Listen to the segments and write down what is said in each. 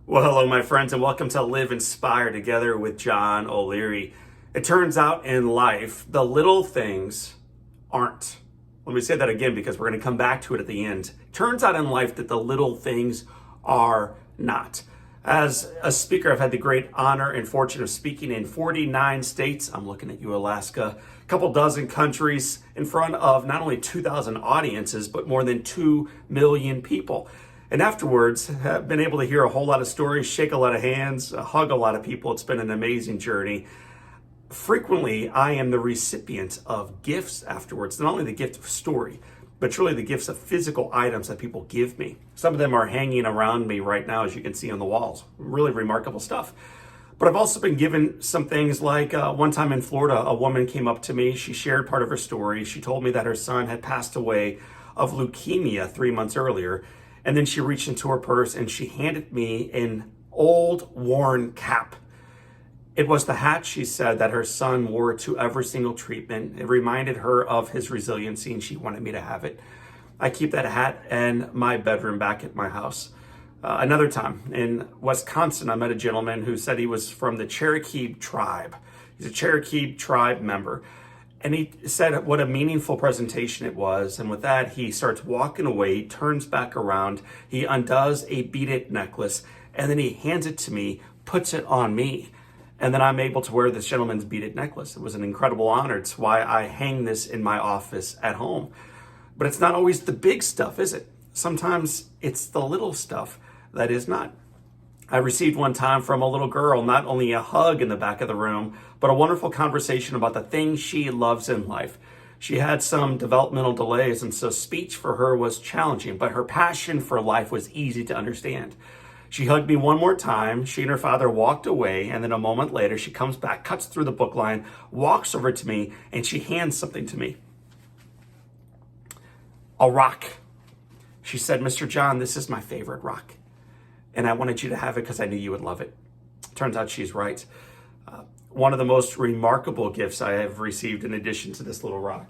Well, hello, my friends, and welcome to Live Inspired together with John O'Leary. It turns out in life, the little things aren't. Let me say that again because we're going to come back to it at the end. Turns out in life that the little things are not. As a speaker, I've had the great honor and fortune of speaking in 49 states. I'm looking at you, Alaska, a couple dozen countries in front of not only 2,000 audiences, but more than 2 million people. And afterwards, I've been able to hear a whole lot of stories, shake a lot of hands, hug a lot of people. It's been an amazing journey. Frequently, I am the recipient of gifts afterwards, not only the gift of story, but truly the gifts of physical items that people give me. Some of them are hanging around me right now, as you can see on the walls. Really remarkable stuff. But I've also been given some things like one time in Florida, a woman came up to me. She shared part of her story. She told me that her son had passed away of leukemia 3 months earlier. And then she reached into her purse and she handed me an old worn cap. It was the hat, she said, that her son wore to every single treatment. It reminded her of his resiliency and she wanted me to have it. I keep that hat in my bedroom back at my house. Another time in Wisconsin, I met a gentleman who said he was from the Cherokee tribe. He's a Cherokee tribe member. And he said what a meaningful presentation it was. And with that, he starts walking away, he turns back around, he undoes a beaded necklace, and then he hands it to me, puts it on me. And then I'm able to wear this gentleman's beaded necklace. It was an incredible honor. It's why I hang this in my office at home. But it's not always the big stuff, is it? Sometimes it's the little stuff that is not. I received one time from a little girl, not only a hug in the back of the room, but a wonderful conversation about the things she loves in life. She had some developmental delays, and so speech for her was challenging, but her passion for life was easy to understand. She hugged me one more time. She and her father walked away, and then a moment later, she comes back, cuts through the book line, walks over to me, and she hands something to me. A rock. She said, "Mr. John, this is my favorite rock. And I wanted you to have it because I knew you would love it." Turns out she's right. One of the most remarkable gifts I have received in addition to this little rock,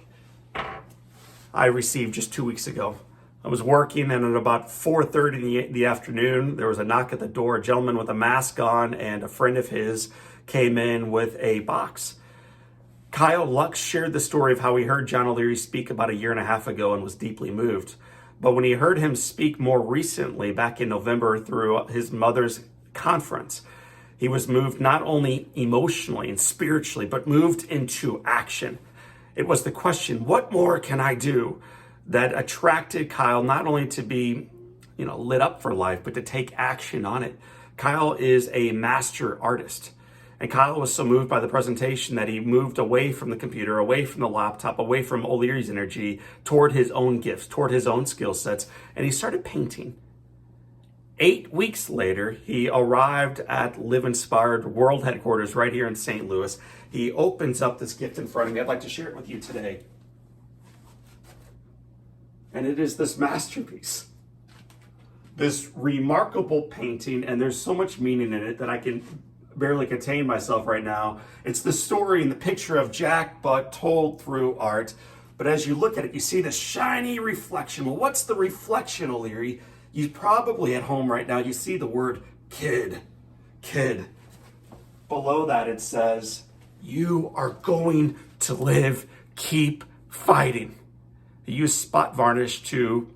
I received just 2 weeks ago. I was working and at about 4:30 in the afternoon, there was a knock at the door. A gentleman with a mask on and a friend of his came in with a box. Kyle Lux shared the story of how he heard John O'Leary speak about 1.5 years ago and was deeply moved. But when he heard him speak more recently, back in November through his mother's conference, he was moved not only emotionally and spiritually, but moved into action. It was the question, what more can I do, that attracted Kyle not only to be, lit up for life, but to take action on it. Kyle is a master artist. And Kyle was so moved by the presentation that he moved away from the computer, away from the laptop, away from O'Leary's energy, toward his own gifts, toward his own skill sets, and he started painting. 8 weeks later, he arrived at Live Inspired World Headquarters right here in St. Louis. He opens up this gift in front of me. I'd like to share it with you today. And it is this masterpiece, this remarkable painting, and there's so much meaning in it that I can barely contain myself right now. It's the story and the picture of Jack Butt told through art. But as you look at it, you see the shiny reflection. Well, what's the reflection, O'Leary? You probably at home right now, you see the word kid. Kid. Below that it says, "You are going to live, keep fighting." He used spot varnish to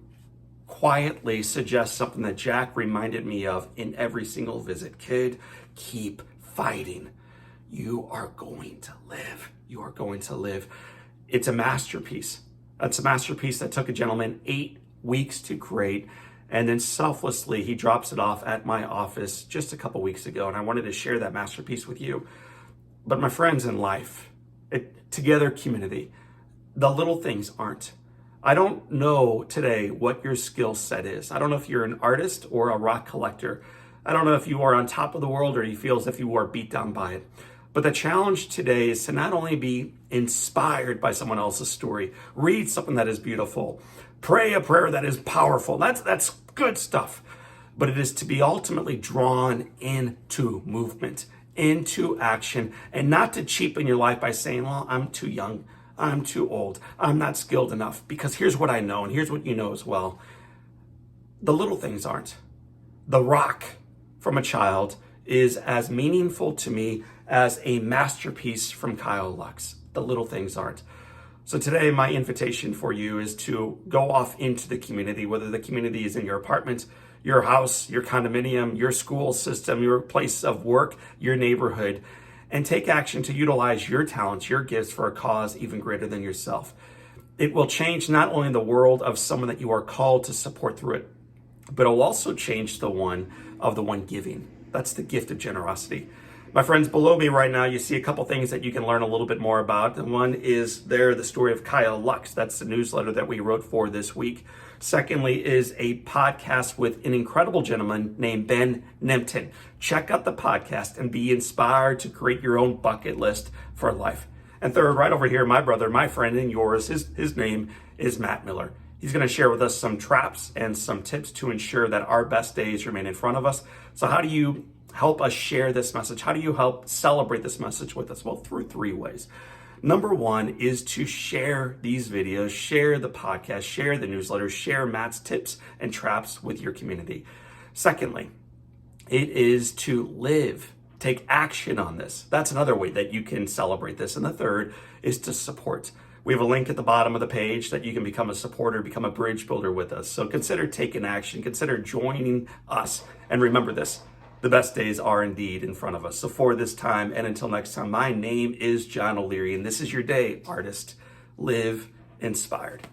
quietly suggest something that Jack reminded me of in every single visit. Kid, keep fighting. You are going to live. You are going to live. It's a masterpiece. That's a masterpiece that took a gentleman 8 weeks to create. And then selflessly, he drops it off at my office just a couple weeks ago. And I wanted to share that masterpiece with you. But my friends in life, together community, the little things aren't. I don't know today what your skill set is. I don't know if you're an artist or a rock collector. I don't know if you are on top of the world or you feel as if you are beat down by it. But the challenge today is to not only be inspired by someone else's story, read something that is beautiful, pray a prayer that is powerful. That's good stuff. But it is to be ultimately drawn into movement, into action, and not to cheapen your life by saying, "Well, I'm too young. I'm too old. I'm not skilled enough." Because here's what I know, and here's what you know as well. The little things aren't. The rock from a child is as meaningful to me as a masterpiece from Kyle Lux. The little things aren't. So today, my invitation for you is to go off into the community, whether the community is in your apartment, your house, your condominium, your school system, your place of work, your neighborhood, and take action to utilize your talents, your gifts for a cause even greater than yourself. It will change not only the world of someone that you are called to support through it, but it will also change the one giving. That's the gift of generosity. My friends, below me right now, you see a couple things that you can learn a little bit more about. And one is the story of Kyle Lux. That's the newsletter that we wrote for this week. Secondly is a podcast with an incredible gentleman named Ben Nempton. Check out the podcast and be inspired to create your own bucket list for life. And third, right over here, my brother, my friend, and yours, his name is Matt Miller. He's going to share with us some traps and some tips to ensure that our best days remain in front of us. So how do you help us share this message? How do you help celebrate this message with us? Well, through three ways. Number one is to share these videos, share the podcast, share the newsletter, share Matt's tips and traps with your community. Secondly, it is to live, take action on this. That's another way that you can celebrate this. And the third is to support. We have a link at the bottom of the page that you can become a supporter, become a bridge builder with us. So consider taking action, consider joining us. And remember this, the best days are indeed in front of us. So for this time and until next time, my name is John O'Leary, and this is your day, artist. Live inspired.